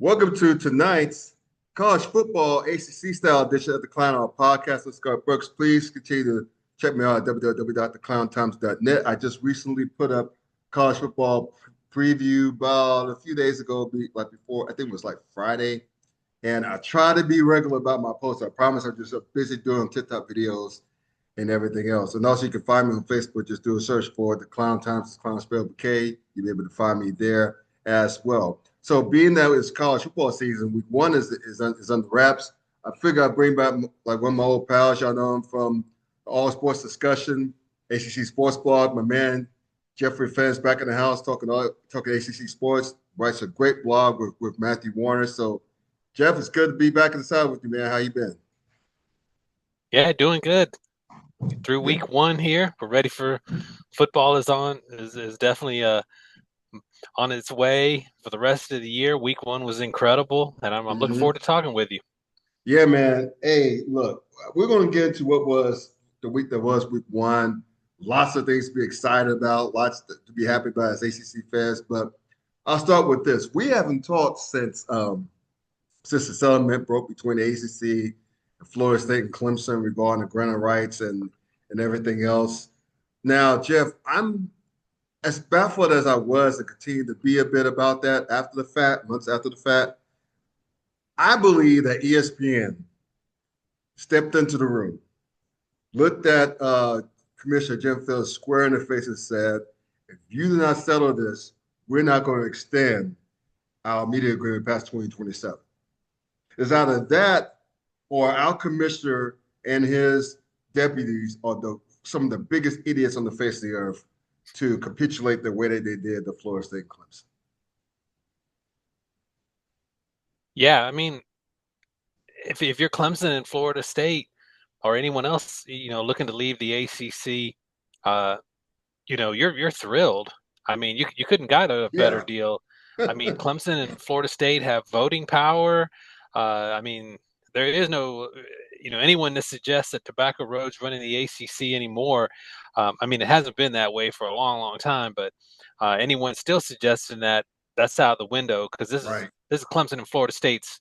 Welcome to tonight's college football ACC style edition of the Klown podcast with Scott Brooks. Please continue to check me out at www.theklowntimes.net. I just recently put up college football preview about a few days ago, like before, I think it was like Friday. And I try to be regular about my posts. I promise I'm just busy doing TikTok videos and everything else. And also, you can find me on Facebook. Just do a search for the Klown Times, Klown spelled with K. You'll be able to find me there as well. So, being that it's college football season, week one is under wraps. I figure I'd bring back like one of my old pals. Y'all know him from All Sports Discussion, ACC Sports Blog. My man Jeffrey Fann's back in the house talking ACC sports. Writes a great blog with Matthew Warner. So, Jeff, it's good to be back inside with you, man. How you been? Yeah, doing good. Through week one here. We're ready for football is definitely on its way for the rest of the year. Week one was incredible, and I'm looking Mm-hmm. forward to talking with you. Yeah, man. Hey, look, we're going to get into what was the week that was week one. Lots of things to be excited about, lots to be happy about as ACC fans. But I'll start with this. We haven't talked since the settlement broke between the ACC and Florida State and Clemson regarding the grant of rights and everything else. Now, Jeff, I'm as baffled as I was and continue to be a bit about that after the fact, months after the fact. I believe that ESPN stepped into the room, looked at Commissioner Jim Phillips square in the face and said, if you do not settle this, we're not going to extend our media agreement past 2027. It's either that or our commissioner and his deputies are some of the biggest idiots on the face of the earth to capitulate the way that they did the Florida State Clemson. Yeah, I mean, if you're Clemson and Florida State or anyone else, looking to leave the ACC, uh, you're thrilled. I mean, you couldn't got a better Yeah. deal. I mean, Clemson and Florida State have voting power. I mean, there is no, anyone that suggests that Tobacco Road's running the ACC anymore. I mean, it hasn't been that way for a long, long time. But anyone still suggesting that, that's out the window because this is Right. this is Clemson and Florida State's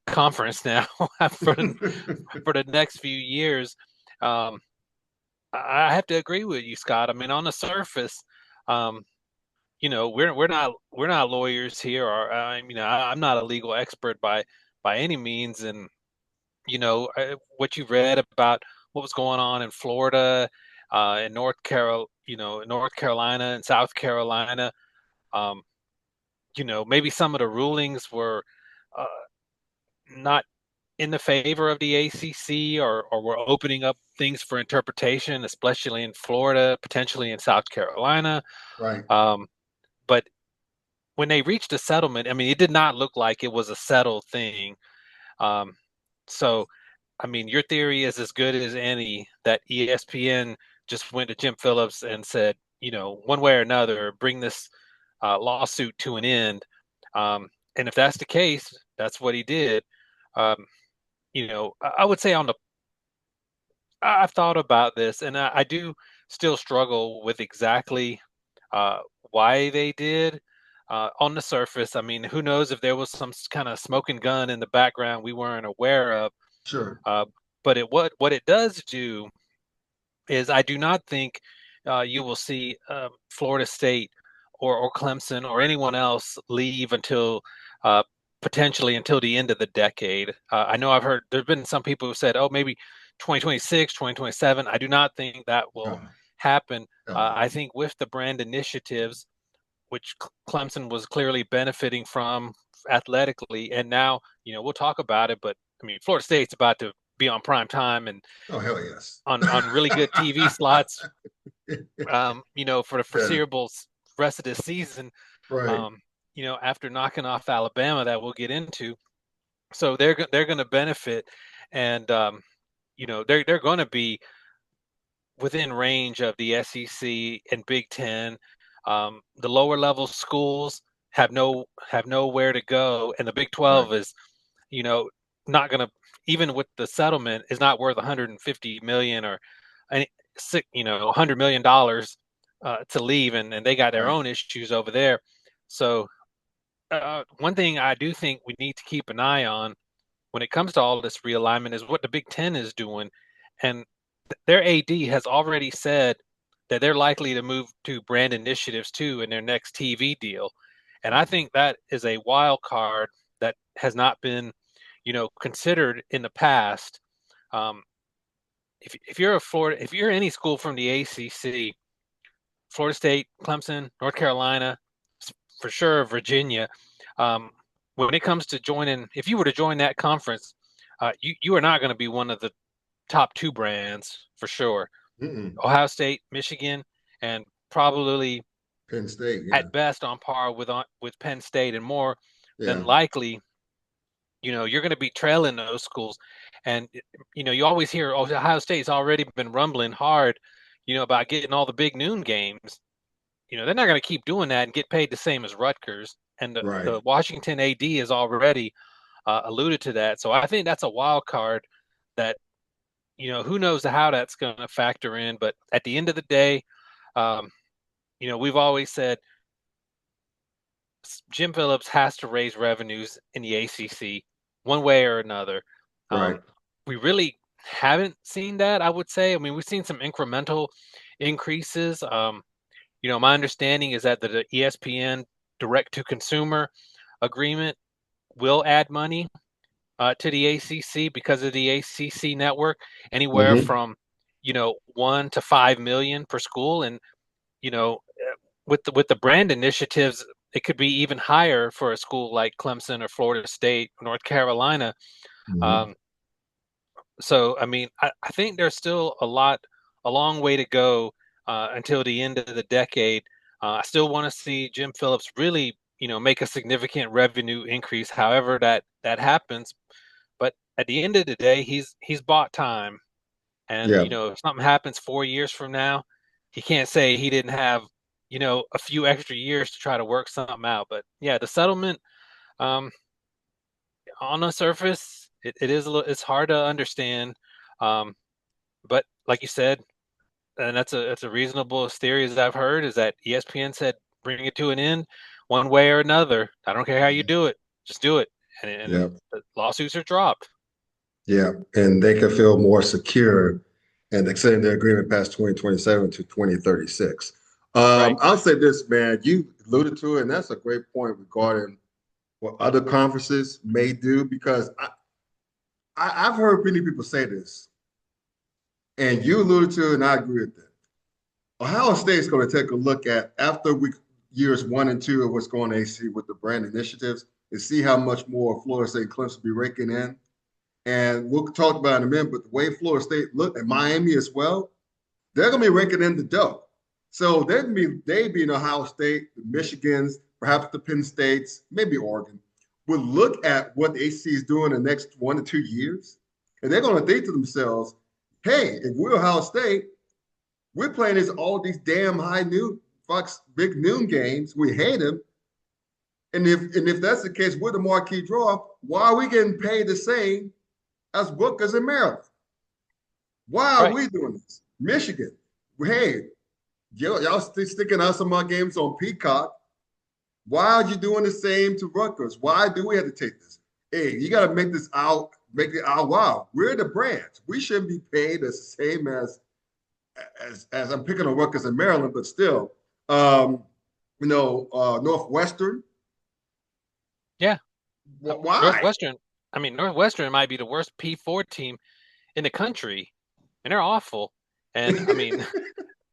conference now for the next few years. Um, I have to agree with you, Scott. I mean, on the surface, um, we're not lawyers here, or I'm not a legal expert by any means, and what you read about what was going on in Florida, in North Carolina and South Carolina. Um, maybe some of the rulings were uh, not in the favor of the ACC, or we're opening up things for interpretation, especially in Florida, potentially in South Carolina. Right. Um, but when they reached a settlement, I mean, it did not look like it was a settled thing. Um, so, I mean, your theory is as good as any that ESPN just went to Jim Phillips and said, one way or another, bring this lawsuit to an end. And if that's the case, that's what he did. Um, I would say I've thought about this, and I do still struggle with exactly why they did. On the surface, I mean, who knows if there was some kind of smoking gun in the background we weren't aware of. Sure. Uh, but what it does do is I do not think you will see Florida State or Clemson or anyone else leave until uh, potentially until the end of the decade. I know I've heard there's been some people who said, oh, maybe 2026, 2027. I do not think that will No, happen. no. I think with the brand initiatives, which Clemson was clearly benefiting from athletically, and now we'll talk about it, but I mean Florida State's about to be on prime time and Oh, hell yes. on really good TV slots, for the Yeah. foreseeable rest of the season, Right. um, after knocking off Alabama that we'll get into. So they're going to benefit, and they're going to be within range of the SEC and Big Ten. The lower level schools have nowhere to go, and the Big Right. 12 is, you know, not going to, even with the settlement, is not worth 150 million or any, $100 million to leave, and they got their Right. own issues over there. So one thing I do think we need to keep an eye on when it comes to all this realignment is what the Big Ten is doing. And their AD has already said that they're likely to move to brand initiatives too in their next TV deal. And I think that is a wild card that has not been, considered in the past. Um, if you're if you're any school from the ACC, Florida State, Clemson, North Carolina, for sure Virginia. Um, when it comes to joining, if you were to join that conference, you are not going to be one of the top two brands for sure. Mm-mm. Ohio State, Michigan, and probably Penn State, yeah, at best on par with Penn State, and more than yeah, likely, you're going to be trailing those schools. And you always hear, oh, Ohio State's already been rumbling hard, about getting all the big noon games. They're not going to keep doing that and get paid the same as Rutgers. And right, the Washington AD has already alluded to that. So I think that's a wild card that, who knows how that's going to factor in. But at the end of the day, um, we've always said Jim Phillips has to raise revenues in the ACC one way or another. right. We really haven't seen that, I would say. I mean, we've seen some incremental increases. My understanding is that the ESPN direct to consumer agreement will add money to the ACC because of the ACC network, anywhere Mm-hmm. from 1 to 5 million per school, and with the brand initiatives, it could be even higher for a school like Clemson or Florida State, North Carolina. Mm-hmm. Um, so, I mean, I think there's still a long way to go until the end of the decade. I still want to see Jim Phillips really, make a significant revenue increase, however that happens. But at the end of the day, he's bought time, and Yeah, if something happens 4 years from now, he can't say he didn't have, a few extra years to try to work something out. But yeah, the settlement, um, on the surface, it is it's hard to understand. Um, but like you said, and that's a reasonable theory as I've heard, is that ESPN said bring it to an end one way or another. I don't care how you do it, just do it, and yeah, the lawsuits are dropped. yeah. And they can feel more secure and extending their agreement past 2027 to 2036. Right. I'll say this, man. You alluded to it, and that's a great point regarding what other conferences may do because I've heard many people say this, and you alluded to it, and I agree with that. Ohio State's going to take a look at after years 1 and 2 of what's going on AC with the brand initiatives and see how much more Florida State and Clemson be raking in. And we'll talk about it in a minute, but the way Florida State look at Miami as well, they're going to be raking in the dough. So they being Ohio State, the Michigans, perhaps the Penn States, maybe Oregon, would look at what the ACC is doing in the next 1 to 2 years, and they're going to think to themselves, "Hey, if we're Ohio State, we're playing all these damn high noon Fox big noon games. We hate them, and if that's the case, we're the marquee draw. Why are we getting paid the same as Booker's in Maryland? Why are Right. we doing this? Michigan, hey, y'all sticking out some of our games on Peacock. Why are you doing the same to Rutgers? Why do we have to take this? Hey, you got to make it out. Wow, we're the branch. We shouldn't be paid the same as I'm picking on Rutgers in Maryland, but still, Northwestern. Yeah. Why? Northwestern. I mean, Northwestern might be the worst P4 team in the country, and they're awful. And I mean,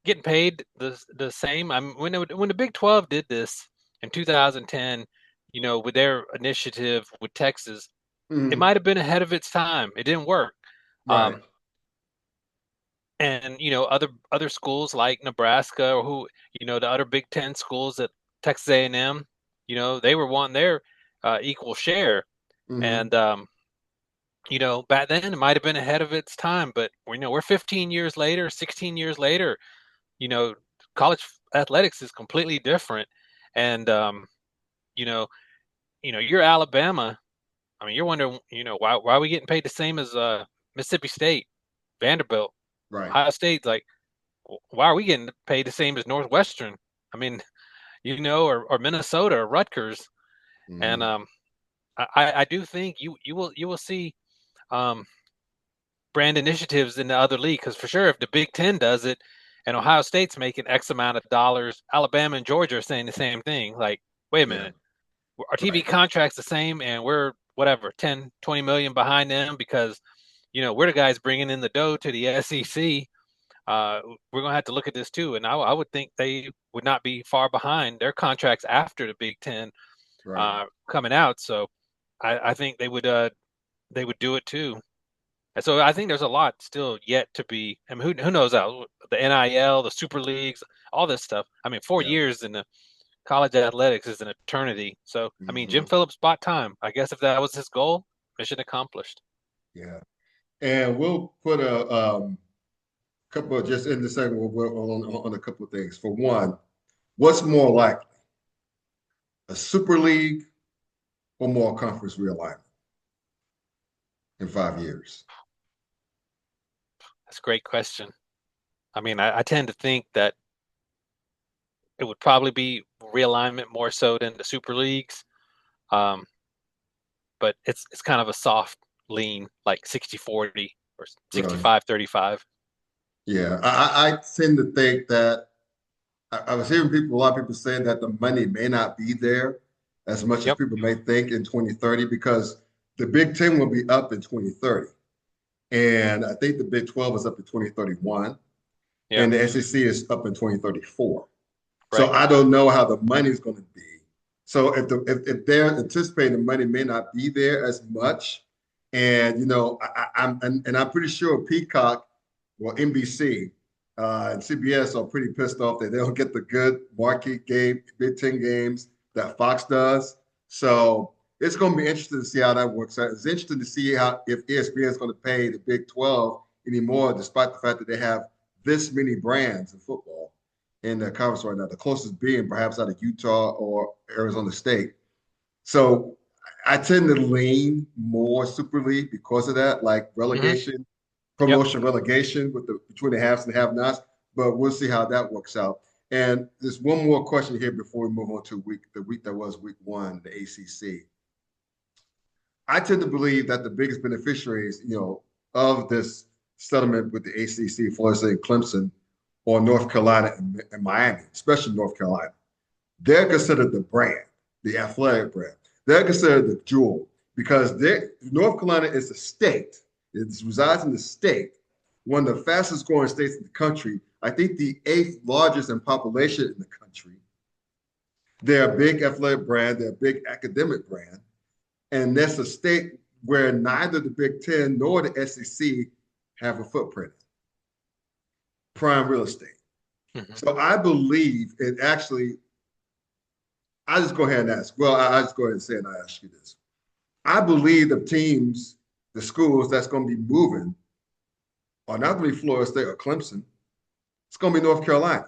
getting paid the same. I mean, when the Big 12 did this in 2010, with their initiative with Texas, it Mhm. might have been ahead of its time. It didn't work. Right, And other schools like Nebraska, or the other Big Ten schools at Texas A&M, they were wanting their equal share. hmm And back then it might have been ahead of its time, but we're 15 years later, 16 years later. You know, college athletics is completely different. And you know, you're Alabama. I mean, you're wondering, why are we getting paid the same as Mississippi State, Vanderbilt, right. Ohio State? Like, why are we getting paid the same as Northwestern? I mean, or Minnesota or Rutgers. And Hmm. I do think you will see um, brand initiatives in the other league because for sure if the Big Ten does it and Ohio State's making X amount of dollars, Alabama and Georgia are saying the same thing. Like, wait a Yeah, minute, our TV right. contract's the same and we're whatever 10, 20 million behind them because we're the guys bringing in the dough to the SEC. We're going to have to look at this too. And I would think they would not be far behind their contracts after the Big Ten Right. coming out. So I think they would do it too. And so I think there's a lot still yet to be. I mean, who knows out the NIL, the super leagues, all this stuff. I mean, 4 years in the college athletics is an eternity. So I mean, Jim Hmm. Phillips bought time. I guess if that was his goal, mission accomplished. Yeah. And we'll put a couple of just in the segment on a couple of things. For one, what's more likely, a super league or more conference realignment in 5 years? That's a great question. I mean, I tend to think that it would probably be realignment more so than the super leagues. Um, but it's kind of a soft lean, like 60-40 or Really? 65-35. Yeah. I tend to think that I was hearing a lot of people saying that the money may not be there as much as Yep. people may think in 2030 because the Big Ten will be up in 2030. And I think the Big 12 is up in 2031 Yep. and the SEC is up in 2034. So Right. I don't know how the money is going to be. So if they're anticipating the money may not be there as much, and I'm pretty sure Peacock, well NBC, and CBS are pretty pissed off that they don't get the good market game, Big Ten games that Fox does. So it's going to be interesting to see how that works out. It's interesting to see how if ESPN is going to pay the Big 12 anymore, despite the fact that they have this many brands in football in the conference right now, the closest being perhaps out of Utah or Arizona State. So I tend to lean more Super League because of that, like Hmm. relegation, Yep. promotion, relegation with the between the haves and have-nots. But we'll see how that works out. And there's one more question here before we move on to the week that was week one, the ACC. I tend to believe that the biggest beneficiaries, of this settlement with the ACC, Florida State and Clemson, or North Carolina and Miami, especially North Carolina, they're considered the brand, the athletic brand. They're considered the jewel because North Carolina is a state. It resides in the state, one of the fastest growing states in the country. I think the eighth largest in population in the country. They're a big athletic brand. They're a big academic brand. And that's a state where neither the Big Ten nor the SEC have a footprint, prime real estate. Hmm. So I believe it actually, I just go ahead and ask. Well, I just go ahead and say, and I ask you this. I believe the teams, the schools that's going to be moving are not going to be Florida State or Clemson. It's going to be North Carolina.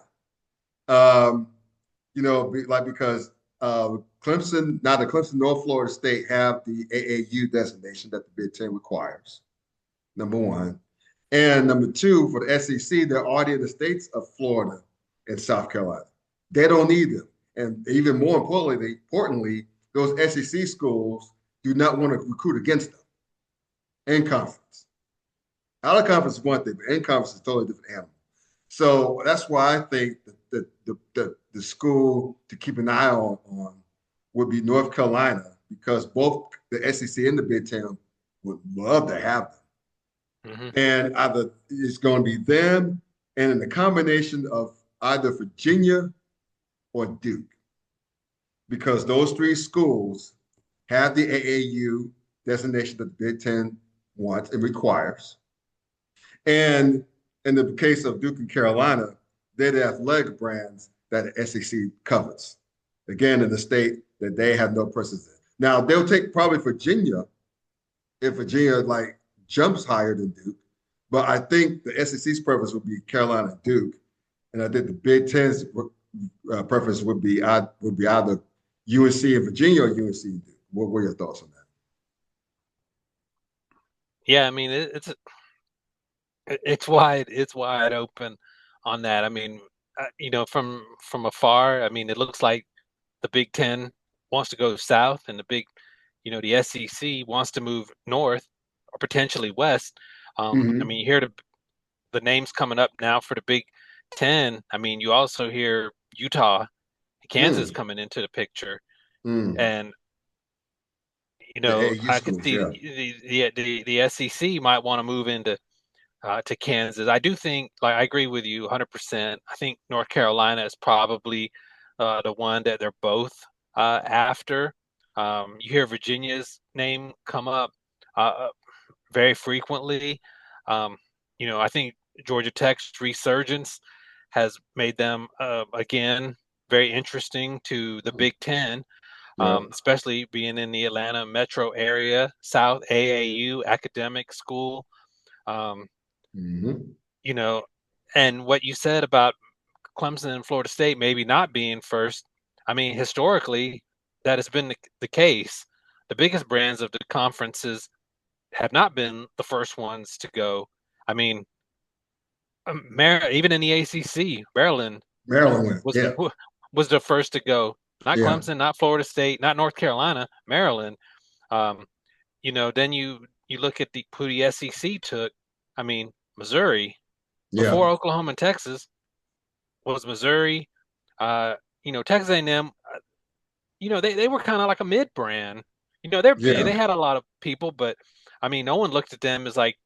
Um, because Clemson, neither Clemson nor Florida State have the AAU designation that the Big Ten requires. Number one. And number two, for the SEC, they're already in the states of Florida and South Carolina. They don't need them. And even more importantly, those SEC schools do not want to recruit against them in conference. Out of conference is one thing, but in conference is a totally different animal. So that's why I think that the school to keep an eye on would be North Carolina because both the SEC and the Big Ten would love to have them. Hmm. And either it's going to be them and in the combination of either Virginia or Duke, because those three schools have the AAU designation that the Big Ten wants and requires. And in the case of Duke and Carolina, they're the athletic brands that the SEC covers. Again, in the state that they have no presence in. Now, they'll take probably Virginia if Virginia like jumps higher than Duke. But I think the SEC's preference would be Carolina and Duke, and I think the Big Ten's preference would be either UNC and Virginia or UNC and Duke. What were your thoughts on that? Yeah, I mean it's wide open on that. I mean, from afar, I mean it looks like the Big Ten. wants to go south, and the SEC wants to move north or potentially west. I Hmm. mean, you hear the names coming up now for the Big Ten. I mean, you also hear Utah, Kansas Mm. coming into the picture, Mm. and The AU I could schools, see yeah. the SEC might want to move into to Kansas. I do think, like, I agree with you 100%. I think North Carolina is probably the one that they're both after. You hear Virginia's name come up uh, very frequently. Um, I think Georgia Tech's resurgence has made them again very interesting to the Big Ten, Yeah. especially being in the Atlanta metro area, South AAU academic school. Um, Hmm. you know, and what you said about Clemson and Florida State maybe not being first, I mean, historically, that has been the case. The biggest brands of the conferences have not been the first ones to go. I mean, even in the ACC, Maryland Maryland went. was Yeah. was the first to go. Not Yeah. Clemson, not Florida State, not North Carolina, Maryland. Um, then you look at who the SEC took. I mean, Missouri Yeah. before Oklahoma and Texas was Missouri. Uh, Texas A&M. They were kind of like a mid brand. They're big. Yeah. They had a lot of people, but I mean, no one looked at them as like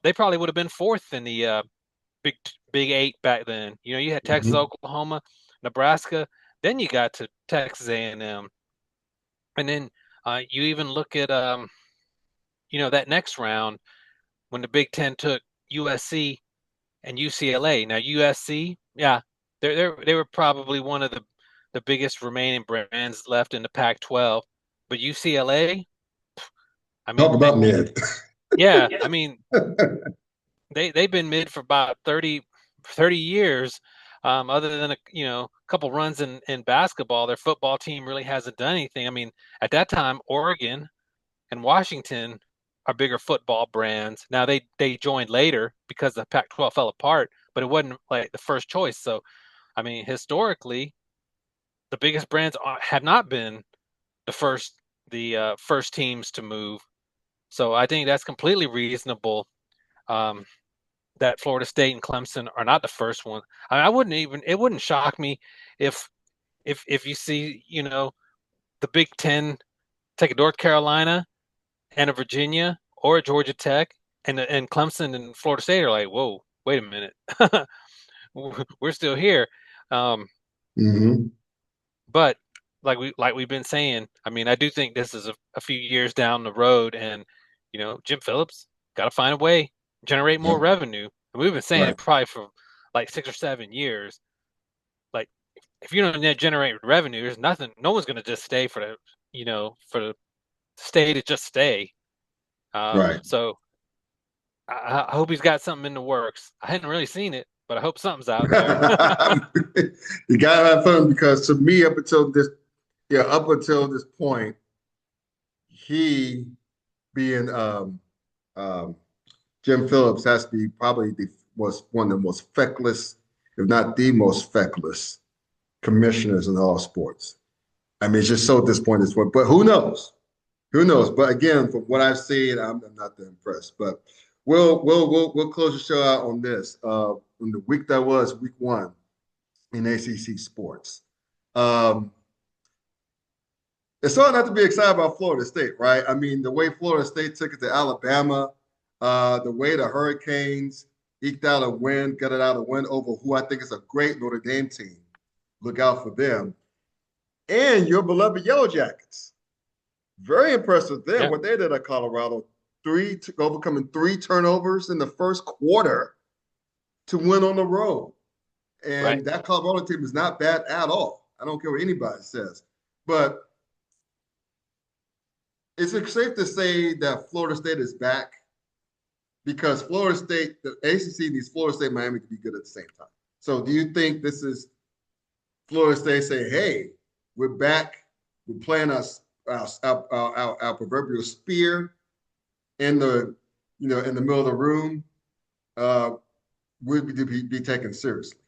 they probably would have been fourth in the Big Big Eight back then. You had Texas, Hmm. Oklahoma, Nebraska. Then you got to Texas A&M, and then you even look at that next round when the Big Ten took USC and UCLA. Now USC, yeah, they were probably one of the biggest remaining brands left in the Pac-12, but UCLA, I Talk mean, about mid. yeah, I mean they've been mid for about 30 years. Other than a couple runs in basketball, their football team really hasn't done anything. I mean, at that time, Oregon and Washington are bigger football brands. Now they joined later because the Pac-12 fell apart, but it wasn't like the first choice. So I mean, historically, the biggest brands have not been the first teams to move. So I think that's completely reasonable. Um, that Florida State and Clemson are not the first one. I wouldn't even it wouldn't shock me if if you see the Big Ten take a North Carolina and a Virginia or a Georgia Tech and Clemson and Florida State are like, whoa, wait a minute, we're still here. Um, Hmm. but like we've been saying, I mean, I do think this is a few years down the road, and Jim Phillips got to find a way generate more Yeah. revenue. And we've been saying Right. it probably for like 6 or 7 years. Like, if you don't generate revenue, there's nothing. No one's going to just stay for the stay to just stay. Right. So I hope he's got something in the works. I hadn't really seen it, but I hope something's out there. You gotta have fun because to me, up until this point, he being um, Jim Phillips has to be probably was one of the most feckless, if not the most feckless commissioners in all sports. I mean, it's just so disappointing. But who knows? Who knows? But again, from what I've seen, I'm not that impressed. But we'll close the show out on this. On the week that was week one in ACC sports. Um, it's hard not to be excited about Florida State, right? I mean, the way Florida State took it to Alabama, the way the Hurricanes eked out a win, got it out a win over who I think is a great Notre Dame team. Look out for them. And your beloved Yellow Jackets. Very impressed with them, Yeah, what they did at Colorado. Overcoming 3 turnovers in the first quarter to win on the road. right. And that Colorado team is not bad at all. I don't care what anybody says. But is it safe to say that Florida State is back? Because Florida State, the ACC needs Florida State, Miami to be good at the same time. So do you think this is Florida State saying, hey, we're back, we're playing our proverbial spear in the in the middle of the room, would be taken seriously?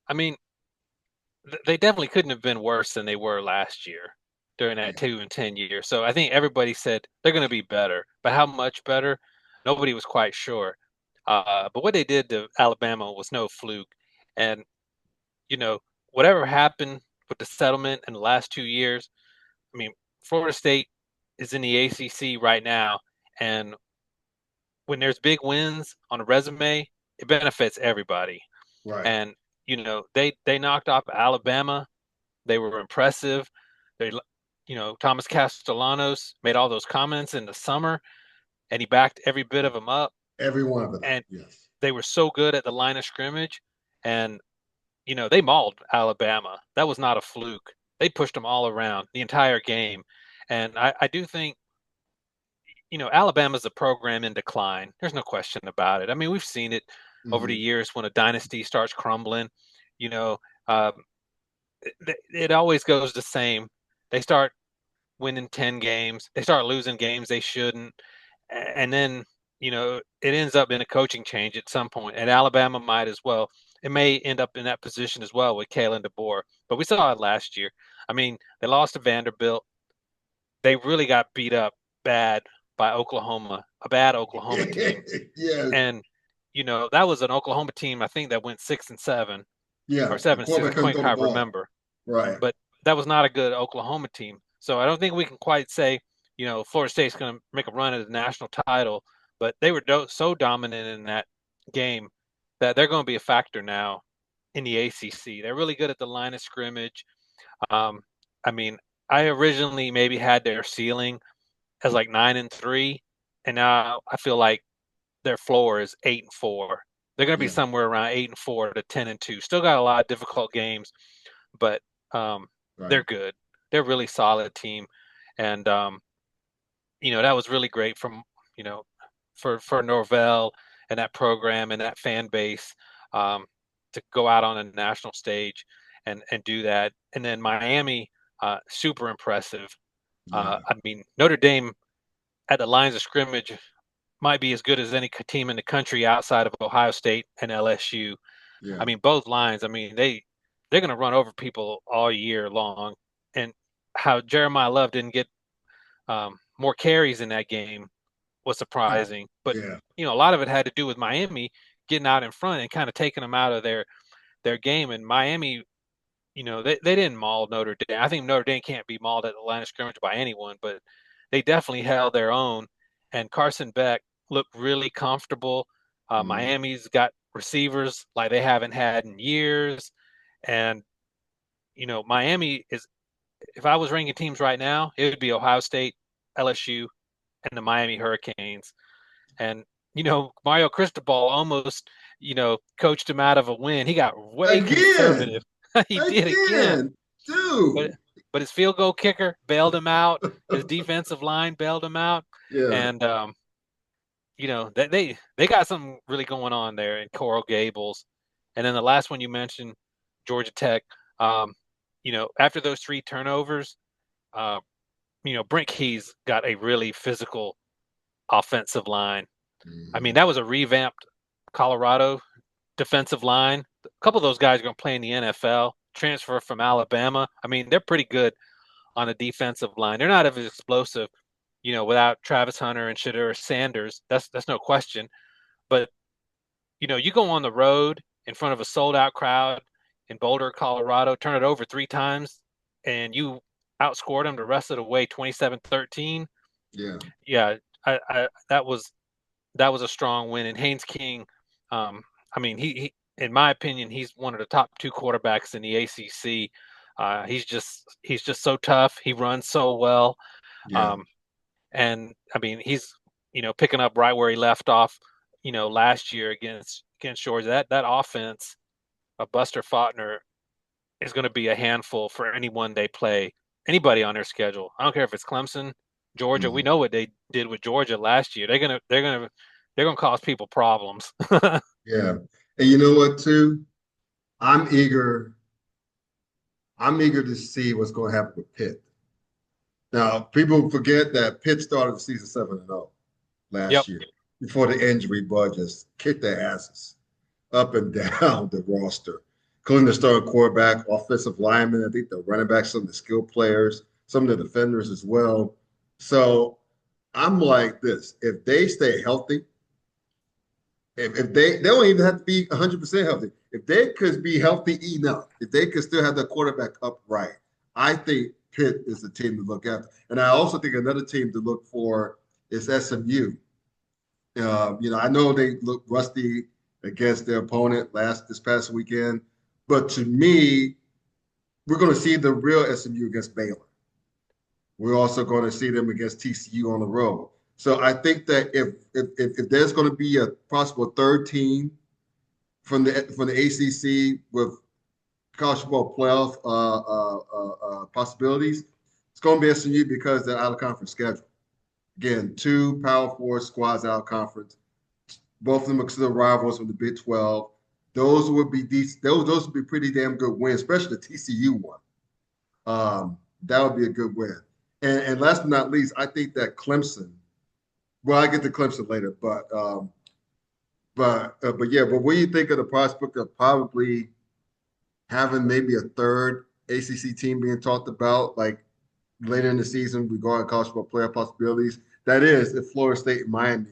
I mean, they definitely couldn't have been worse than they were last year during that Yeah. 2-10 year. So I think everybody said they're going to be better, but how much better? Nobody was quite sure. But what they did to Alabama was no fluke, and you know whatever happened with the settlement in the last 2 years. I mean, Florida State is in the ACC right now, and when there's big wins on a resume, it benefits everybody. Right. And they knocked off Alabama. They were impressive. They, Thomas Castellanos made all those comments in the summer, and he backed every bit of them up. Every one of them. And Yes. they were so good at the line of scrimmage, and they mauled Alabama. That was not a fluke. They pushed them all around the entire game, and I do think Alabama's a program in decline. There's no question about it. I mean, we've seen it over the Hmm. years when a dynasty starts crumbling. You know, um, it always goes the same. They start winning 10 games, they start losing games they shouldn't, and then it ends up in a coaching change at some point. And Alabama might as well. It may end up in that position as well with Kalen DeBoer. But we saw it last year. I mean, they lost to Vanderbilt. They really got beat up bad by Oklahoma, a bad Oklahoma team. Yes. And that was an Oklahoma team, I think, that went 6-7 Yeah. or The 7-6. I quarterback couldn't throw the can't ball. remember, Right. but that was not a good Oklahoma team. So I don't think we can quite say, Florida State's going to make a run at the national title, but they were so dominant in that game that they're going to be a factor now in the ACC. They're really good at the line of scrimmage. Um, I mean, I originally maybe had their ceiling as like 9-3, and now I feel like their floor is 8-4. They're going to be Yeah. somewhere around 8-4 to 10-2. Still got a lot of difficult games, but they're Right. good. They're a really solid team, and that was really great from you know for Norvell and that program and that fan base um, to go out on a national stage and do that. And then Miami, super impressive. Yeah. I mean, Notre Dame at the lines of scrimmage might be as good as any team in the country outside of Ohio State and LSU. I Yeah. mean, both lines. I mean, they're going to run over people all year long. And how Jeremiah Love didn't get more carries in that game was surprising. But Yeah. a lot of it had to do with Miami getting out in front and kind of taking them out of their game. And Miami, they didn't maul Notre Dame. I think Notre Dame can't be mauled at the line of scrimmage by anyone, but they definitely held their own. And Carson Beck looked really comfortable. Mhm. Miami's got receivers like they haven't had in years. And, Miami is, if I was ranking teams right now, it would be Ohio State, LSU, and the Miami Hurricanes. And, Mario Cristobal almost, coached him out of a win. He got way Again. conservative. He did again. Again. But Dude. but his field goal kicker bailed him out. His defensive line bailed him out. Yeah. And they got something really going on there in Coral Gables. And then the last one you mentioned, Georgia Tech. Um, after those 3 turnovers, uh, Brink Keys got a really physical offensive line. I mean, Mhm. that was a revamped Colorado defensive line. A couple of those guys are going to play in the NFL. Transfer from Alabama. I mean, they're pretty good on the defensive line. They're not as explosive, without Travis Hunter and Shedeur Sanders. That's no question. But you go on the road in front of a sold out crowd in Boulder, Colorado, turn it over 3 times, and you outscored them the rest of the way 27-13. Yeah. Yeah, that was a strong win. And Haynes King, I mean, he in my opinion, he's one of the top 2 quarterbacks in the ACC. He's just so tough. He runs so well. Yeah. Um, and I mean, he's picking up right where he left off, last year against Georgia. That offense of Buster Faulkner is going to be a handful for anyone they play, anybody on their schedule. I don't care if it's Clemson, Georgia. We Mhm. know what they did with Georgia last year. They're gonna cause people problems. Yeah. And you know what, too? I'm eager. I'm eager to see what's going to happen with Pitt. Now, people forget that Pitt started the season 7-0 Yep. last year before the injury bug just kicked their asses up and down the roster. including the starting quarterback, offensive linemen. I think the running backs, some of the skill players, some of the defenders as well. So I'm like this: if they stay healthy, if they don't even have to be 100% healthy. If they could be healthy enough, if they could still have their quarterback upright, I think Pitt is the team to look after. And I also think another team to look for is SMU. I know they look rusty against their opponent this past weekend, but to me, we're going to see the real SMU against Baylor. We're also going to see them against TCU on the road. So I think that if there's going to be a possible third team from the ACC with college football playoff possibilities, it's going to be SMU because they're out of conference schedule. Again, two Power Four squads out of conference. Both of them are considered rivals from the Big 12. Those would be decent. Those would be pretty damn good wins, especially the TCU one. That would be a good win. And last but not least, I think that Clemson. Well, I get to Clemson later, but yeah. But what do you think of the prospect of probably having maybe a third ACC team being talked about, like later in the season regarding college football playoff possibilities? That is, if Florida State and Miami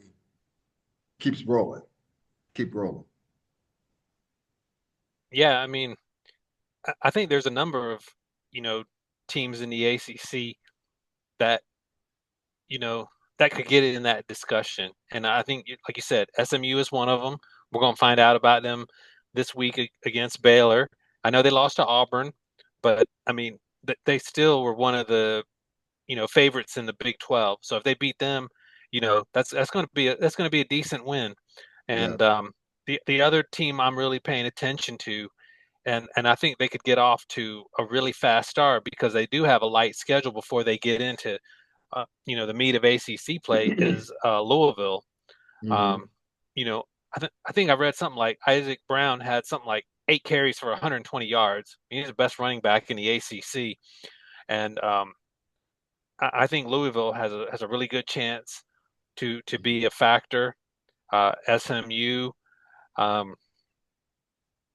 keep rolling. Yeah, I mean, I think there's a number of, teams in the ACC that, that could get in that discussion. And I think, like you said, SMU is one of them. We're going to find out about them this week against Baylor. I know they lost to Auburn, but I mean, they still were one of the, favorites in the Big 12. So if they beat them, that's going to be a decent win. Yeah. And the other team I'm really paying attention to, and I think they could get off to a really fast start because they do have a light schedule before they get into the meat of ACC play is Louisville. Mm-hmm. Um, I think I read something like Isaac Brown had something like 8 carries for 120 yards. He's the best running back in the ACC, and I think Louisville has a really good chance to be a factor. SMU, um,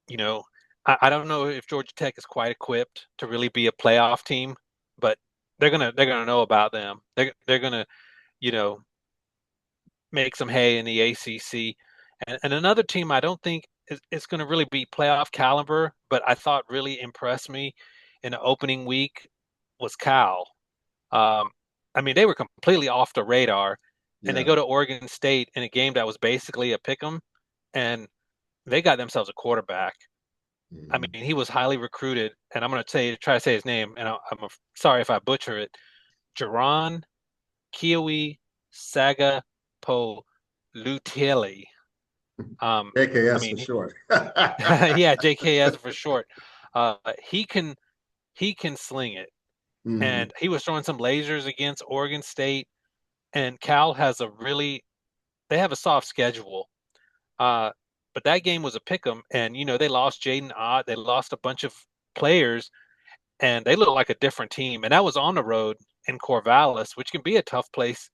you know, I don't know if Georgia Tech is quite equipped to really be a playoff team, but they're gonna know about them. They're gonna you know make some hay in the ACC, and another team I don't think is going to really be playoff caliber, but I thought really impressed me in the opening week was Cal. Um, I mean, they were completely off the radar, and they Yeah. go to Oregon State in a game that was basically a pick 'em, and they got themselves a quarterback. I Mm-hmm. mean, he was highly recruited, and I'm going to try to say his name, and sorry if I butcher it. Jaron Kiwi Saga Po Lutili. I AKS for mean, short. yeah, JKS for short. Uh, he can sling it, Mm-hmm. and he was throwing some lasers against Oregon State. And Cal has they have a soft schedule. Uh, but that game was a pick 'em, and they lost Jaden Ott, they lost a bunch of players, and they look like a different team. And that was on the road in Corvallis, which can be a tough place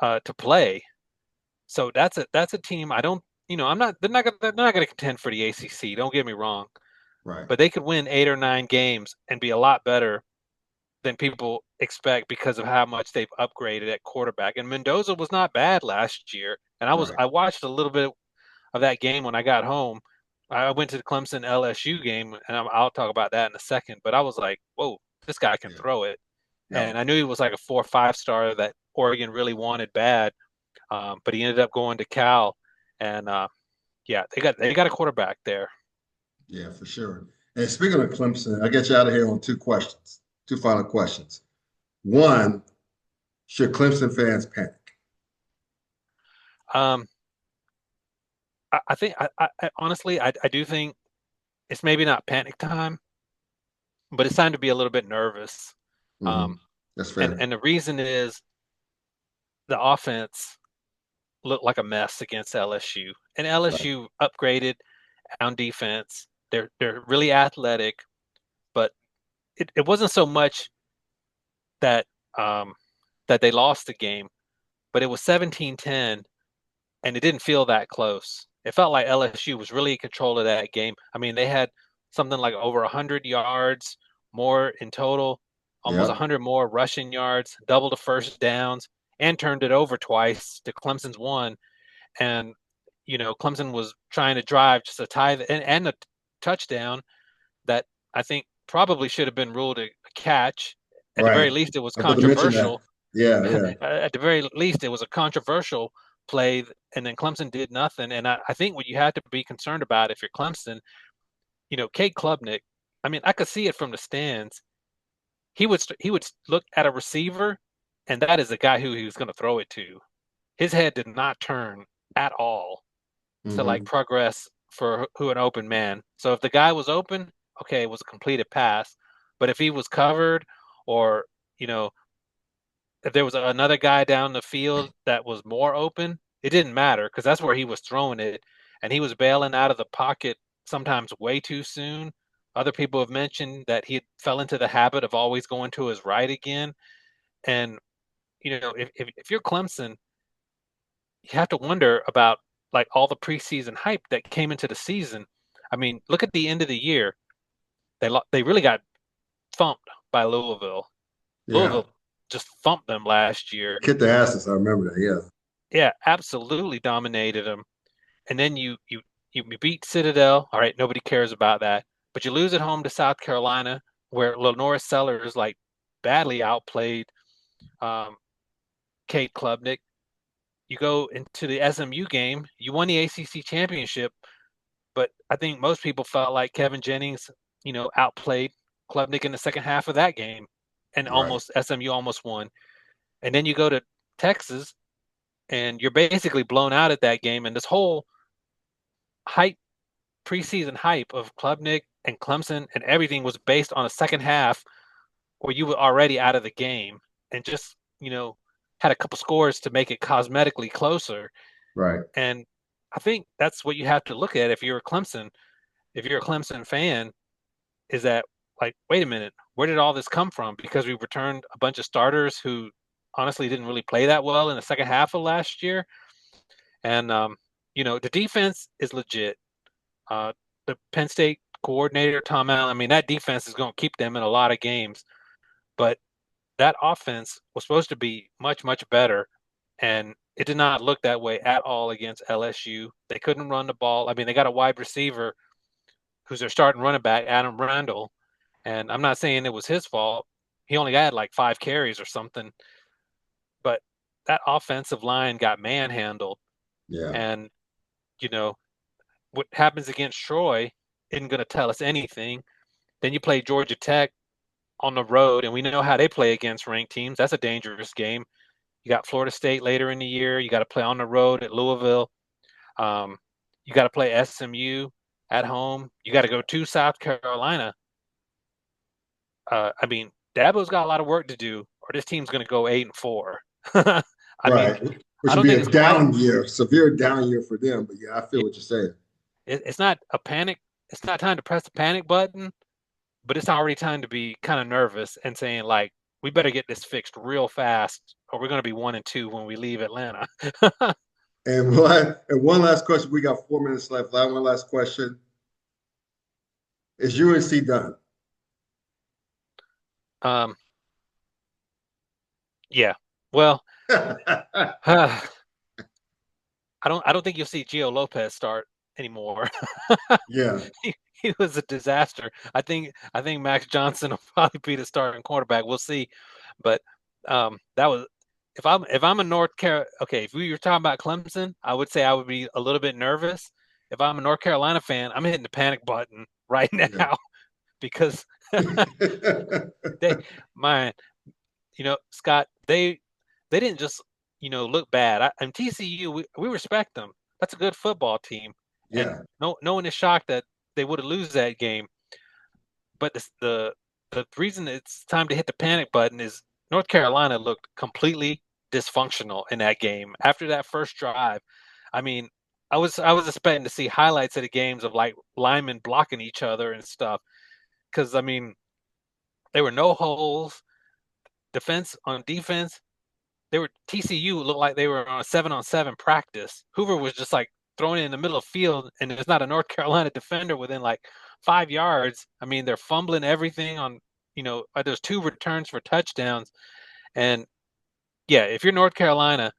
to play. So that's a team I don't, I'm not they're not going to contend for the ACC. Don't get me wrong, Right. but they could win 8 or 9 games and be a lot better than people expect because of how much they've upgraded at quarterback. And Mendoza was not bad last year, and Right. I watched a little bit of that game when I got home. I went to the Clemson LSU game, and I'll talk about that in a second. But I was like, "Whoa, this guy can Yeah. throw it!" Yeah. And I knew he was like a 4 or 5 star that Oregon really wanted bad. But he ended up going to Cal, and yeah, they got a quarterback there. Yeah, for sure. And speaking of Clemson, I get you out of here on two questions, two final questions. One, should Clemson fans panic? Um, I think I honestly I do think it's maybe not panic time, but it's time to be a little bit nervous. Mm-hmm. Um, That's and fair. and the reason is the offense looked like a mess against LSU, and Right. LSU upgraded on defense. They're really athletic, but it wasn't so much that um, that they lost the game, but it was 17-10, and it didn't feel that close. It felt like LSU was really in control of that game. I mean, they had something like over 100 yards more in total, almost Yeah. 100 more rushing yards, double the first downs, and turned it over twice to Clemson's one. And Clemson was trying to drive just a tie and a touchdown that I think probably should have been ruled a catch. At the very Right. least, it was I was about to mention that. controversial. Yeah. Yeah. At the very least, it was a controversial play, and then Clemson did nothing. And I think what you had to be concerned about if you're Clemson, Kate Klubnik, I mean, I could see it from the stands. He would look at a receiver, and that is the guy who he was going to throw it to. His head did not turn at all to like Hmm. progress for who an open man. So if the guy was open, okay, it was a completed pass. But if he was covered, or you know, if there was another guy down the field that was more open, it didn't matter because that's where he was throwing it, and he was bailing out of the pocket sometimes way too soon. Other people have mentioned that he fell into the habit of always going to his right again. And if you're Clemson, you have to wonder about like all the preseason hype that came into the season. I mean, look at the end of the year. They really got thumped by Louisville. Yeah. Louisville just thumped them last year. Kick the asses. I remember that. Yeah. Yeah, absolutely dominated them. And then you beat Citadel. All right, nobody cares about that. But you lose at home to South Carolina, where Lenora Sellers like badly outplayed um, Kate Klubnik. You go into the SMU game. You won the ACC championship, but I think most people felt like Kevin Jennings, outplayed Klubnik in the second half of that game, and Right. almost SMU almost won. And then you go to Texas, and you're basically blown out at that game. And this whole hype, preseason hype of Klubnik and Clemson and everything was based on a second half where you were already out of the game and just had a couple scores to make it cosmetically closer. Right. And I think that's what you have to look at if you're a Clemson. If you're a Clemson fan, is that like, wait a minute, where did all this come from? Because we returned a bunch of starters who honestly didn't really play that well in the second half of last year. And the defense is legit. The Penn State coordinator, Tom Allen, I mean, that defense is going to keep them in a lot of games. But that offense was supposed to be much, much better. And it did not look that way at all against LSU. They couldn't run the ball. I mean, they got a wide receiver who's their starting running back, Adam Randall. And I'm not saying it was his fault. He only had like 5 carries or something. But that offensive line got manhandled. Yeah. And, you know, what happens against Troy isn't going to tell us anything. Then you play Georgia Tech on the road, and we know how they play against ranked teams. That's a dangerous game. You got Florida State later in the year. You got to play on the road at Louisville. You got to play SMU at home. You got to go to South Carolina. I mean, Dabo's got a lot of work to do, or this team's going to go 8-4. I mean, Right. Which I would don't be think a it's quite. down year, severe down year for them. But yeah, I feel what you're saying. It's not a panic. It's not time to press the panic button, but it's already time to be kind of nervous and saying like, we better get this fixed real fast, or we're going to be 1-2 when we leave Atlanta. And one last question. We got 4 minutes left. One last question. Is UNC done? um, yeah. Well, I don't think you'll see Gio Lopez start anymore. Yeah. he was a disaster. I think Max Johnson will probably be the starting quarterback. We'll see, but that was if I'm a North Carolina. Okay, if we were talking about Clemson, I would say I would be a little bit nervous. If I'm a North Carolina fan, I'm hitting the panic button right Yeah. now because they, my, Scott, they didn't just look bad. And TCU, we respect them. That's a good football team, and Yeah. no one is shocked that they would have lose that game. But the reason it's time to hit the panic button is North Carolina looked completely dysfunctional in that game after that first drive. I mean, I was expecting to see highlights of the games of like linemen blocking each other and stuff because I mean there were no holes. On defense, they were TCU looked like they were on a 7-on-7 practice. Hoover was just like thrown in the middle of the field, and there's not a North Carolina defender within like 5 yards. I mean, they're fumbling everything on, there's 2 returns for touchdowns. And yeah, if you're North Carolina,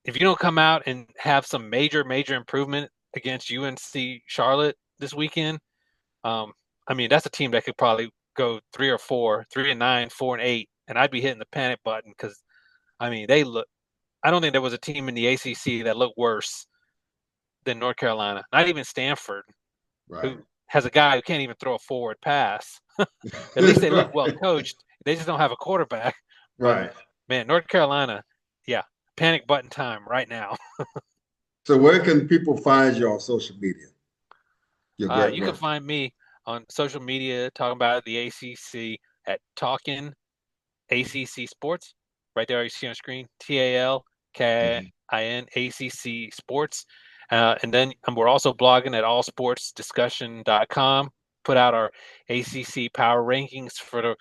if you don't come out and have some major, major improvement against UNC Charlotte this weekend, I mean, that's a team that could probably go 3-4, 3-9, 4-8, and I'd be hitting the panic button because, I mean, I don't think there was a team in the ACC that looked worse than North Carolina. Not even Stanford, Right. who has a guy who can't even throw a forward pass. At least they look well coached. They just don't have a quarterback. But Right. man, North Carolina, yeah, panic button time right now. So where can people find you on social media? Your great You can work. find me on social media talking about the ACC at Talking ACC Sports. Right there, you see on screen, TALKIN ACC Sports. And then we're also blogging at allsportsdiscussion.com. Put out our ACC power rankings for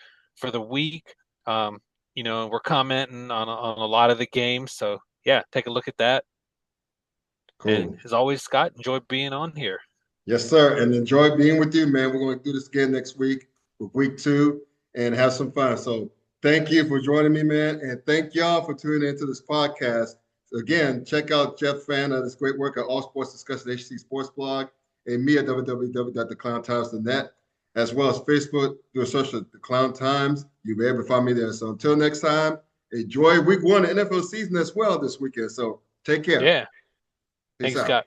the week. We're commenting on a lot of the games. So yeah, take a look at that. And Cool. as always, Scott, enjoy being on here. Yes, sir. And enjoy being with you, man. We're going to do this again next week with week 2 and have some fun. So thank you for joining me, man. And thank y'all for tuning into this podcast. So again, check out Jeff Fann of this great work at All Sports Discussion HC Sports Blog and me at www.theclowntimes.net, as well as Facebook. Do a search for The Clown Times. You'll be able to find me there. So until next time, enjoy week 1 of the NFL season as well this weekend. So take care. Yeah. Peace Thanks, out. Scott.